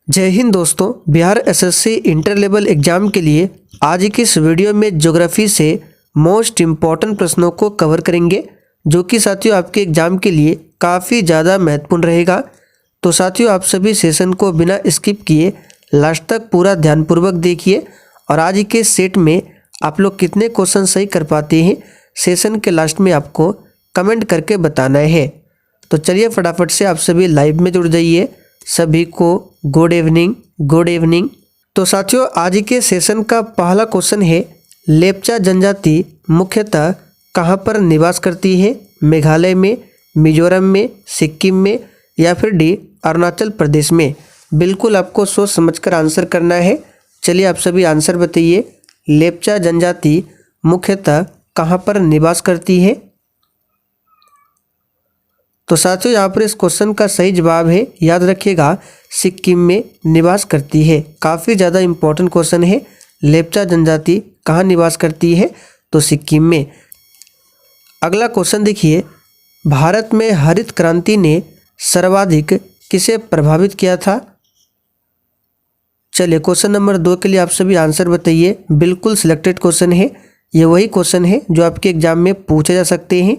जय हिंद दोस्तों। Bihar SSC inter level exam के लिए आज की इस वीडियो में ज्योग्राफी से मोस्ट इम्पॉर्टेंट प्रश्नों को कवर करेंगे, जो कि साथियों आपके एग्जाम के लिए काफ़ी ज़्यादा महत्वपूर्ण रहेगा। तो साथियों आप सभी सेशन को बिना स्किप किए लास्ट तक पूरा ध्यानपूर्वक देखिए और आज के सेट में आप लोग कितने क्वेश्चन सही कर पाते हैं सेशन के लास्ट में आपको कमेंट करके बताना है। तो चलिए फटाफट से आप सभी लाइव में जुड़ जाइए। सभी को गुड इवनिंग। Good evening. तो साथियों आज के सेशन का पहला क्वेश्चन है, लेप्चा जनजाति मुख्यतः कहाँ पर निवास करती है? मेघालय में, मिजोरम में, सिक्किम में या फिर डी अरुणाचल प्रदेश में? बिल्कुल आपको सोच समझकर आंसर करना है। चलिए आप सभी आंसर बताइए। लेप्चा जनजाति मुख्यतः कहाँ पर निवास करती है? तो साथियों यहाँ पर इस क्वेश्चन का सही जवाब है, याद रखिएगा, सिक्किम में निवास करती है। काफ़ी ज़्यादा इम्पोर्टेंट क्वेश्चन है। लेप्चा जनजाति कहाँ निवास करती है? तो सिक्किम में। अगला क्वेश्चन देखिए, भारत में हरित क्रांति ने सर्वाधिक किसे प्रभावित किया था? चलिए क्वेश्चन नंबर 2 के लिए आप सभी आंसर बताइए। बिल्कुल सिलेक्टेड क्वेश्चन है, ये वही क्वेश्चन है जो आपके एग्जाम में पूछे जा सकते हैं।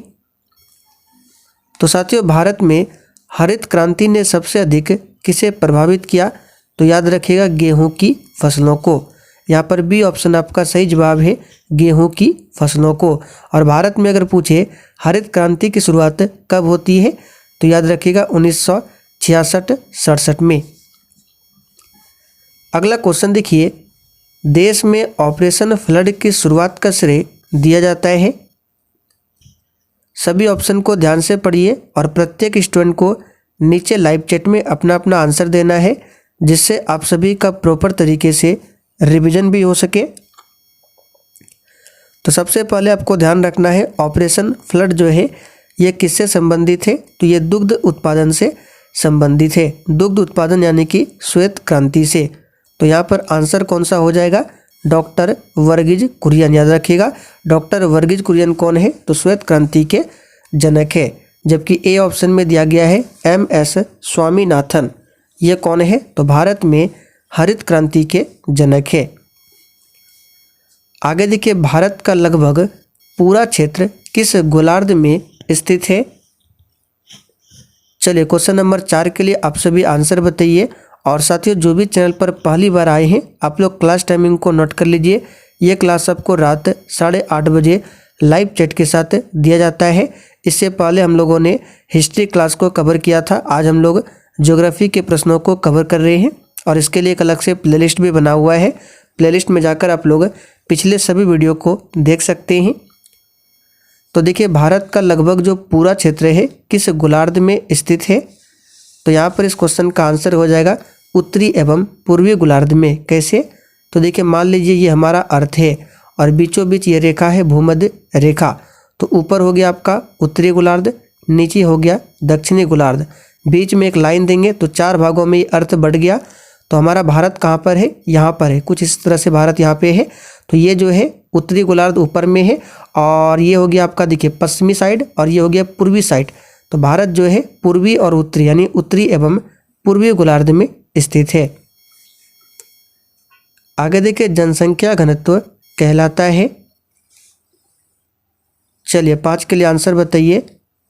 तो साथियों भारत में हरित क्रांति ने सबसे अधिक किसे प्रभावित किया? तो याद रखिएगा, गेहूं की फसलों को। यहाँ पर बी ऑप्शन आपका सही जवाब है, गेहूं की फसलों को। और भारत में अगर पूछे हरित क्रांति की शुरुआत कब होती है, तो याद रखिएगा 1966-67 में। अगला क्वेश्चन देखिए, देश में ऑपरेशन फ्लड की शुरुआत का श्रेय दिया जाता है? सभी ऑप्शन को ध्यान से पढ़िए और प्रत्येक स्टूडेंट को नीचे लाइव चैट में अपना अपना आंसर देना है, जिससे आप सभी का प्रॉपर तरीके से रिवीजन भी हो सके। तो सबसे पहले आपको ध्यान रखना है, ऑपरेशन फ्लड जो है ये किससे संबंधित है? तो ये दुग्ध उत्पादन से संबंधित है। दुग्ध उत्पादन यानी कि श्वेत क्रांति से। तो यहाँ पर आंसर कौन सा हो जाएगा? डॉक्टर वर्गीज कुरियन। याद रखिएगा, डॉक्टर वर्गीज कुरियन कौन है? तो श्वेत क्रांति के जनक है। जबकि ए ऑप्शन में दिया गया है MS स्वामीनाथन। ये कौन है? तो भारत में हरित क्रांति के जनक है। आगे देखिए, भारत का लगभग पूरा क्षेत्र किस गोलार्ध में स्थित है? चलिए क्वेश्चन नंबर 4 के लिए आप सभी आंसर बताइए। और साथियों जो भी चैनल पर पहली बार आए हैं, आप लोग क्लास टाइमिंग को नोट कर लीजिए। ये क्लास आपको रात 8:30 बजे लाइव चैट के साथ दिया जाता है। इससे पहले हम लोगों ने हिस्ट्री क्लास को कवर किया था। आज हम लोग ज्योग्राफी के प्रश्नों को कवर कर रहे हैं और इसके लिए एक अलग से प्लेलिस्ट भी बना हुआ है। प्लेलिस्ट में जाकर आप लोग पिछले सभी वीडियो को देख सकते हैं। तो देखिए, भारत का लगभग जो पूरा क्षेत्र है किस गोलार्ध में स्थित है? तो यहाँ पर इस क्वेश्चन का आंसर हो जाएगा उत्तरी एवं पूर्वी गोलार्ध में। कैसे? तो देखिए, मान लीजिए ये हमारा अर्थ है और बीचों बीच ये रेखा है भूमध्य रेखा। तो ऊपर हो गया आपका उत्तरी गोलार्ध, नीचे हो गया दक्षिणी गोलार्ध, बीच में एक लाइन देंगे तो 4 भागों में ये अर्थ बढ़ गया। तो हमारा भारत कहाँ पर है? यहाँ पर है। कुछ इस तरह से भारत यहाँ पे है। तो ये जो है उत्तरी गोलार्ध ऊपर में है और ये हो गया आपका देखिए पश्चिमी साइड और ये हो गया पूर्वी साइड। तो भारत जो है पूर्वी और उत्तरी यानी उत्तरी एवं पूर्वी गोलार्ध में स्थित है। आगे देखिए, जनसंख्या घनत्व कहलाता है। चलिए 5 के लिए आंसर बताइए।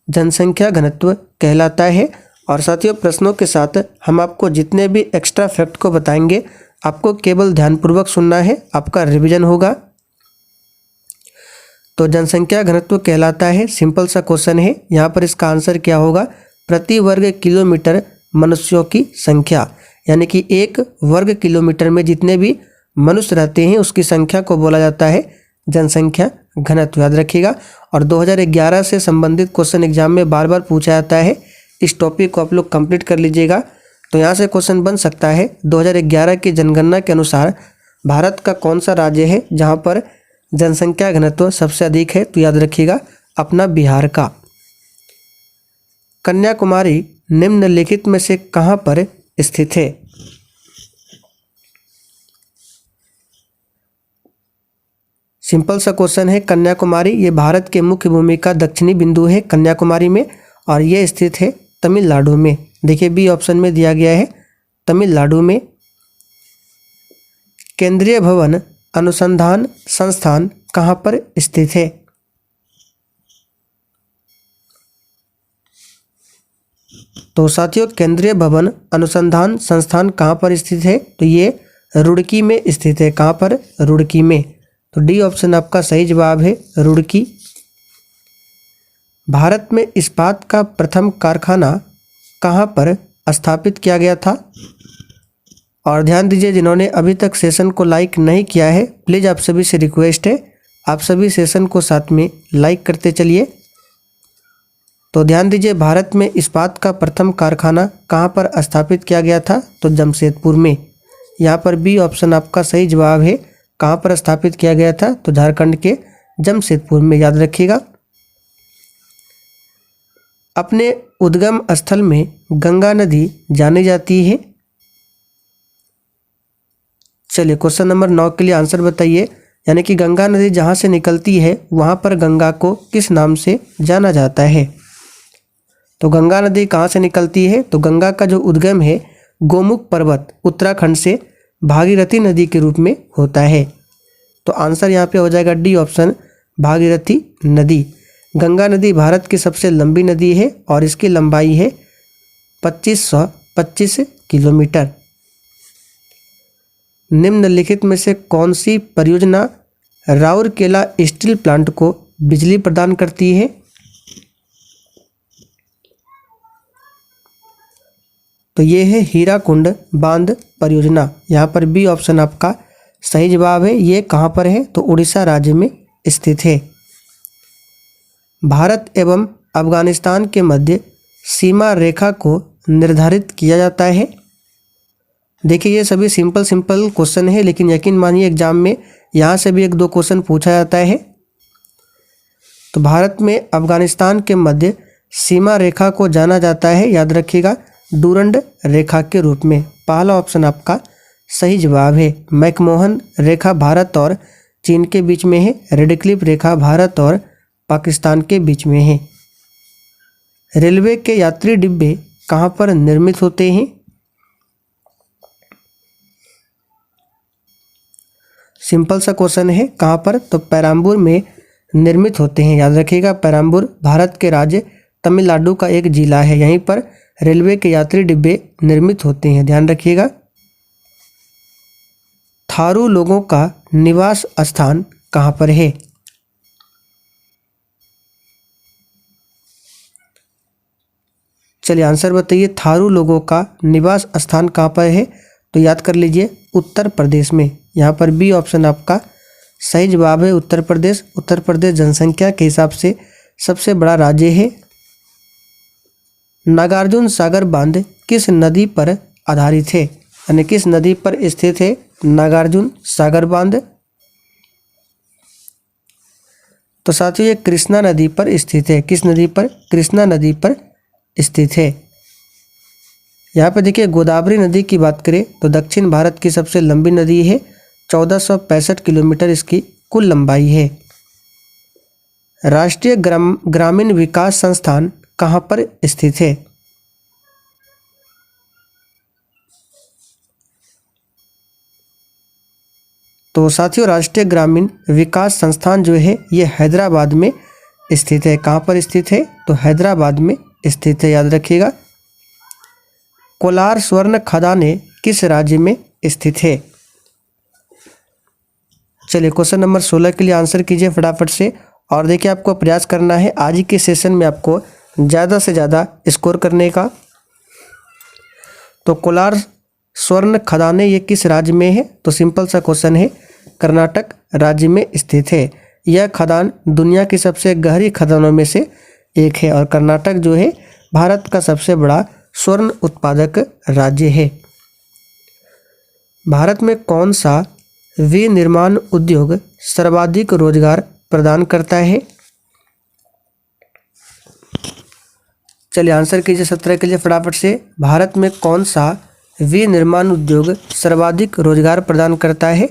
जनसंख्या घनत्व कहलाता है। और साथियों प्रश्नों के साथ हम आपको जितने भी एक्स्ट्रा फैक्ट को बताएंगे, आपको केवल ध्यानपूर्वक सुनना है, आपका रिवीजन होगा। तो जनसंख्या घनत्व कहलाता है, सिंपल सा क्वेश्चन है। यहाँ पर इसका आंसर क्या होगा? प्रति वर्ग किलोमीटर मनुष्यों की संख्या, यानी कि 1 वर्ग किलोमीटर में जितने भी मनुष्य रहते हैं उसकी संख्या को बोला जाता है जनसंख्या घनत्व। याद रखिएगा। और 2011 से संबंधित क्वेश्चन एग्जाम में बार बार पूछा जाता है। इस टॉपिक को आप लोग कंप्लीट कर लीजिएगा। तो यहाँ से क्वेश्चन बन सकता है, 2011 की जनगणना के अनुसार भारत का कौन सा राज्य है जहाँ पर जनसंख्या घनत्व सबसे अधिक है? तो याद रखिएगा अपना बिहार का। कन्याकुमारी निम्नलिखित में से कहाँ पर स्थित है? सिंपल सा क्वेश्चन है। कन्याकुमारी ये भारत के मुख्य भूमि का दक्षिणी बिंदु है कन्याकुमारी में, और ये स्थित है तमिलनाडु में। देखिए बी ऑप्शन में दिया गया है तमिलनाडु में। केंद्रीय भवन अनुसंधान संस्थान कहाँ पर स्थित है? तो साथियों केंद्रीय भवन अनुसंधान संस्थान कहाँ पर स्थित है? तो ये रुड़की में स्थित है। कहाँ पर? रुड़की में। तो डी ऑप्शन आपका सही जवाब है, रुड़की। भारत में इस्पात का प्रथम कारखाना कहाँ पर स्थापित किया गया था? और ध्यान दीजिए, जिन्होंने अभी तक सेशन को लाइक नहीं किया है, प्लीज़ आप सभी से रिक्वेस्ट है, आप सभी सेशन को साथ में लाइक करते चलिए। तो ध्यान दीजिए, भारत में इस्पात का प्रथम कारखाना कहाँ पर स्थापित किया गया था? तो जमशेदपुर में। यहाँ पर बी ऑप्शन आपका सही जवाब है। कहाँ पर स्थापित किया गया था? तो झारखंड के जमशेदपुर में, याद रखिएगा। अपने उद्गम स्थल में गंगा नदी जानी जाती है। चलिए क्वेश्चन नंबर 9 के लिए आंसर बताइए। यानी कि गंगा नदी जहाँ से निकलती है वहाँ पर गंगा को किस नाम से जाना जाता है? तो गंगा नदी कहाँ से निकलती है? तो गंगा का जो उद्गम है गोमुख पर्वत उत्तराखंड से भागीरथी नदी के रूप में होता है। तो आंसर यहाँ पे हो जाएगा डी ऑप्शन, भागीरथी नदी। गंगा नदी भारत की सबसे लंबी नदी है और इसकी लंबाई है 2525 किलोमीटर। निम्नलिखित में से कौन सी परियोजना राउरकेला स्टील प्लांट को बिजली प्रदान करती है? तो ये है हीराकुंड बांध परियोजना। यहाँ पर बी ऑप्शन आपका सही जवाब है। ये कहाँ पर है? तो उड़ीसा राज्य में स्थित है। भारत एवं अफगानिस्तान के मध्य सीमा रेखा को निर्धारित किया जाता है। देखिए ये सभी सिंपल क्वेश्चन है, लेकिन यकीन मानिए एग्जाम में यहाँ से भी 1-2 क्वेश्चन पूछा जाता है। तो भारत में अफगानिस्तान के मध्य सीमा रेखा को जाना जाता है, याद रखिएगा, डूरंड रेखा के रूप में। पहला ऑप्शन आपका सही जवाब है। मैकमोहन रेखा भारत और चीन के बीच में है। रेडक्लिफ रेखा भारत और पाकिस्तान के बीच में है। रेलवे के यात्री डिब्बे कहाँ पर निर्मित होते हैं? सिंपल सा क्वेश्चन है। कहाँ पर? तो पेराम्बूर में निर्मित होते हैं, याद रखिएगा। पेराम्बूर भारत के राज्य तमिलनाडु का एक जिला है। यहीं पर रेलवे के यात्री डिब्बे निर्मित होते हैं, ध्यान रखिएगा। थारू लोगों का निवास स्थान कहाँ पर है? चलिए आंसर बताइए। थारू लोगों का निवास स्थान कहाँ पर है? तो याद कर लीजिए, उत्तर प्रदेश में। यहाँ पर बी ऑप्शन आपका सही जवाब है, उत्तर प्रदेश। उत्तर प्रदेश जनसंख्या के हिसाब से सबसे बड़ा राज्य है। नागार्जुन सागर बांध किस नदी पर आधारित है? यानी किस नदी पर स्थित है नागार्जुन सागर बांध? तो साथियों ये कृष्णा नदी पर स्थित है। किस नदी पर? कृष्णा नदी पर स्थित है। यहाँ पे देखिए गोदावरी नदी की बात करें तो दक्षिण भारत की सबसे लंबी नदी है। 1465 किलोमीटर इसकी कुल लंबाई है। राष्ट्रीय ग्रामीण विकास संस्थान कहाँ पर स्थित है? तो साथियों राष्ट्रीय ग्रामीण विकास संस्थान जो है ये हैदराबाद में स्थित है। कहाँ पर स्थित है? तो हैदराबाद में स्थित है, याद रखिएगा। कोलार स्वर्ण खदानें किस राज्य में स्थित है? चलिए क्वेश्चन नंबर 16 के लिए आंसर कीजिए फटाफट से। और देखिए आपको प्रयास करना है आज ही के सेशन में आपको ज़्यादा से ज़्यादा स्कोर करने का। तो कोलार स्वर्ण खदानें ये किस राज्य में है? तो सिंपल सा क्वेश्चन है, कर्नाटक राज्य में स्थित है। यह खदान दुनिया की सबसे गहरी खदानों में से एक है और कर्नाटक जो है भारत का सबसे बड़ा स्वर्ण उत्पादक राज्य है। भारत में कौन सा विनिर्माण उद्योग सर्वाधिक रोजगार प्रदान करता है? चलिए आंसर कीजिए 17 के लिए फटाफट से। भारत में कौन सा विनिर्माण उद्योग सर्वाधिक रोजगार प्रदान करता है?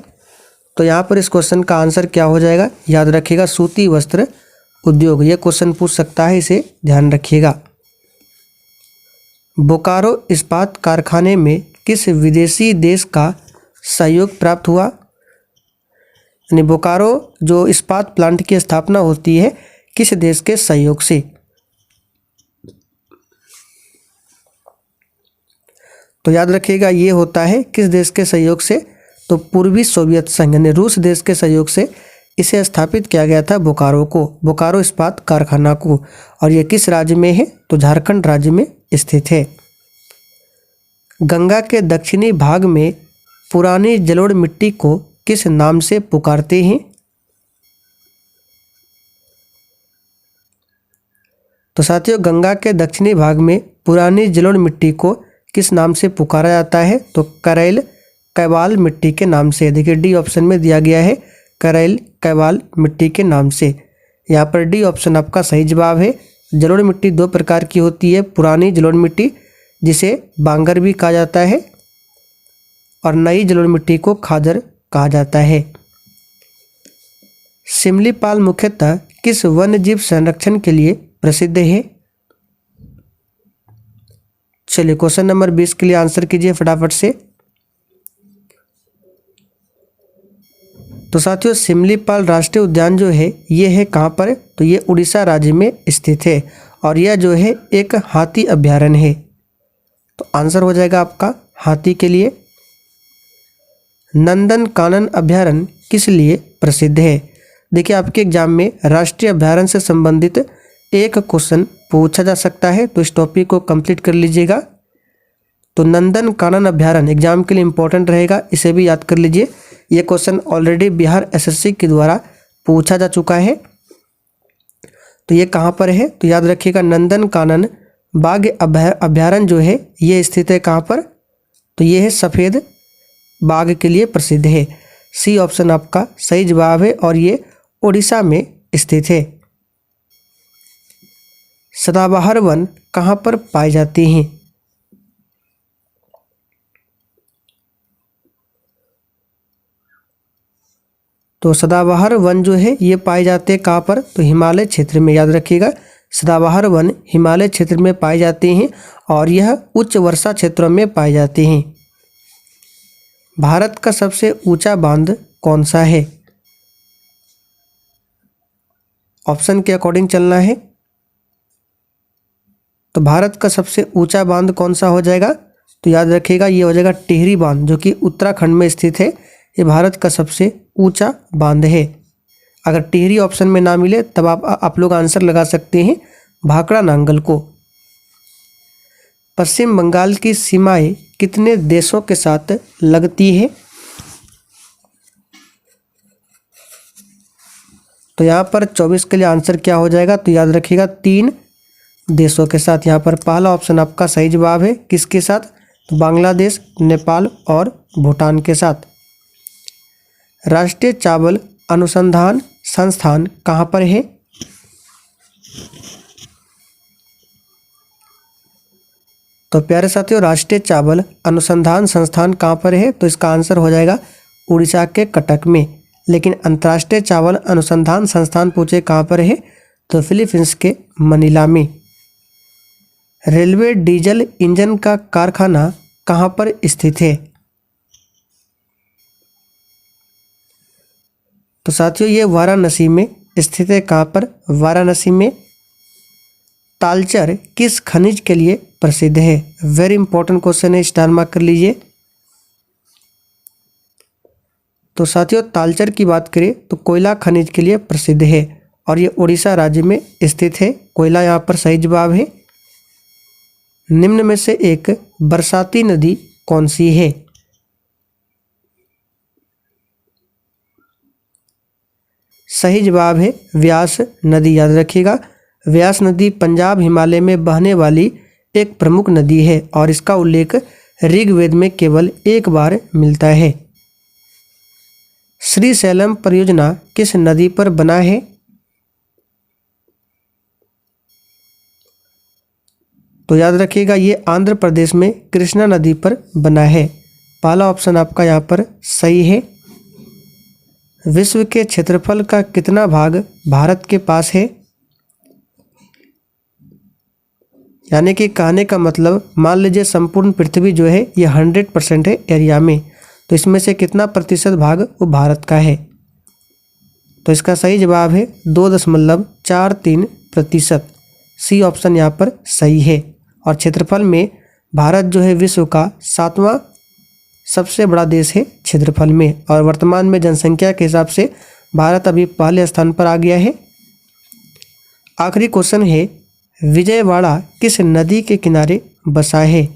तो यहाँ पर इस क्वेश्चन का आंसर क्या हो जाएगा? याद रखिएगा, सूती वस्त्र उद्योग। ये क्वेश्चन पूछ सकता है, इसे ध्यान रखिएगा। बोकारो इस्पात कारखाने में किस विदेशी देश का सहयोग प्राप्त हुआ? यानी बोकारो जो इस्पात प्लांट की स्थापना होती है किस देश के सहयोग से? तो याद रखिएगा ये होता है किस देश के सहयोग से? तो पूर्वी सोवियत संघ यानी रूस देश के सहयोग से इसे स्थापित किया गया था बोकारो इस्पात कारखाना को। और ये किस राज्य में है? तो झारखंड राज्य में स्थित है। गंगा के दक्षिणी भाग में पुरानी जलोढ़ मिट्टी को किस नाम से पुकारते हैं? तो साथियों गंगा के दक्षिणी भाग में पुरानी जलोढ़ मिट्टी को किस नाम से पुकारा जाता है? तो करैल कैवाल मिट्टी के नाम से। देखिए डी ऑप्शन में दिया गया है करैल कैवाल मिट्टी के नाम से। यहाँ पर डी ऑप्शन आपका सही जवाब है। जलोढ़ मिट्टी दो प्रकार की होती है, पुरानी जलोढ़ मिट्टी जिसे बांगर भी कहा जाता है और नई जलोढ़ मिट्टी को खादर कहा जाता है। सिमलीपाल मुख्यतः किस वन्य जीव संरक्षण के लिए प्रसिद्ध है? चलिए क्वेश्चन नंबर 20 के लिए आंसर कीजिए फटाफट से। तो साथियों सिमलीपाल राष्ट्रीय उद्यान जो है ये है कहाँ पर? तो ये उड़ीसा राज्य में स्थित है और यह जो है एक हाथी अभ्यारण्य है। तो आंसर हो जाएगा आपका हाथी के लिए। नंदन कानन अभ्यारण्य किस लिए प्रसिद्ध है? देखिए आपके एग्जाम में राष्ट्रीय अभ्यारण्य से संबंधित एक क्वेश्चन पूछा जा सकता है, तो इस टॉपिक को कंप्लीट कर लीजिएगा। तो नंदन कानन अभ्यारण्य एग्जाम के लिए इंपॉर्टेंट रहेगा, इसे भी याद कर लीजिए। ये क्वेश्चन ऑलरेडी बिहार एसएससी के द्वारा पूछा जा चुका है। तो ये कहाँ पर है? तो याद रखिएगा नंदन कानन बाघ अभ्यारण्य जो है ये स्थित है कहाँ पर? तो ये है सफ़ेद बाघ के लिए प्रसिद्ध है। सी ऑप्शन आपका सही जवाब है और ये उड़ीसा में स्थित है। सदाबहार वन कहाँ पर पाए जाते हैं? तो सदाबहार वन जो है ये पाए जाते हैं कहाँ पर? तो हिमालय क्षेत्र में। याद रखिएगा सदाबहार वन हिमालय क्षेत्र में पाए जाते हैं और यह उच्च वर्षा क्षेत्रों में पाए जाते हैं। भारत का सबसे ऊंचा बांध कौन सा है? ऑप्शन के अकॉर्डिंग चलना है। तो भारत का सबसे ऊंचा बांध कौन सा हो जाएगा? तो याद रखिएगा ये हो जाएगा टिहरी बांध जो कि उत्तराखंड में स्थित है। ये भारत का सबसे ऊंचा बांध है। अगर टिहरी ऑप्शन में ना मिले तब आप लोग आंसर लगा सकते हैं भाखड़ा नांगल को। पश्चिम बंगाल की सीमाएं कितने देशों के साथ लगती है? तो यहाँ पर 24 के लिए आंसर क्या हो जाएगा? तो याद रखिएगा 3 देशों के साथ। यहाँ पर पहला ऑप्शन आपका सही जवाब है। किसके साथ? तो बांग्लादेश, नेपाल और भूटान के साथ। राष्ट्रीय चावल अनुसंधान संस्थान कहाँ पर है? तो प्यारे साथियों राष्ट्रीय चावल अनुसंधान संस्थान कहाँ पर है? तो इसका आंसर हो जाएगा उड़ीसा के कटक में। लेकिन अंतर्राष्ट्रीय चावल अनुसंधान संस्थान पूछे कहाँ पर है? तो फिलीपींस के मनीला में। रेलवे डीजल इंजन का कारखाना कहाँ पर स्थित है? तो साथियों ये वाराणसी में स्थित है। कहाँ पर? वाराणसी में। तालचर किस खनिज के लिए प्रसिद्ध है? वेरी इंपॉर्टेंट क्वेश्चन है, स्टार मार्क कर लीजिए। तो साथियों तालचर की बात करें तो कोयला खनिज के लिए प्रसिद्ध है और ये उड़ीसा राज्य में स्थित है। कोयला यहाँ पर सही जवाब है। निम्न में से एक बरसाती नदी कौन सी है? सही जवाब है व्यास नदी। याद रखिएगा व्यास नदी पंजाब हिमालय में बहने वाली एक प्रमुख नदी है और इसका उल्लेख ऋग्वेद में केवल एक बार मिलता है। श्रीशैलम परियोजना किस नदी पर बना है? तो याद रखिएगा ये आंध्र प्रदेश में कृष्णा नदी पर बना है। पहला ऑप्शन आपका यहाँ पर सही है। विश्व के क्षेत्रफल का कितना भाग भारत के पास है? यानी कि कहने का मतलब मान लीजिए संपूर्ण पृथ्वी जो है ये 100% है एरिया में, तो इसमें से कितना प्रतिशत भाग वो भारत का है। तो इसका सही जवाब है 2.43%। सी ऑप्शन यहाँ पर सही है। और क्षेत्रफल में भारत जो है विश्व का 7वां सबसे बड़ा देश है क्षेत्रफल में, और वर्तमान में जनसंख्या के हिसाब से भारत अभी पहले स्थान पर आ गया है। आखिरी क्वेश्चन है, विजयवाड़ा किस नदी के किनारे बसा है।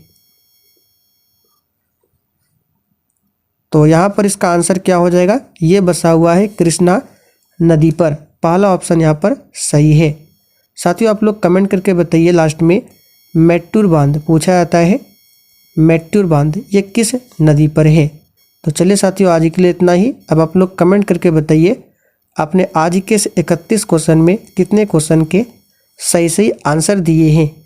तो यहाँ पर इसका आंसर क्या हो जाएगा, ये बसा हुआ है कृष्णा नदी पर। पहला ऑप्शन यहाँ पर सही है। साथियों आप लोग कमेंट करके बताइए, लास्ट में मैट्टूर बांध पूछा जाता है, मैट्टूर बांध ये किस नदी पर है। तो चलिए साथियों आज के लिए इतना ही। अब आप लोग कमेंट करके बताइए आपने आज के इस 31 क्वेश्चन में कितने क्वेश्चन के सही आंसर दिए हैं।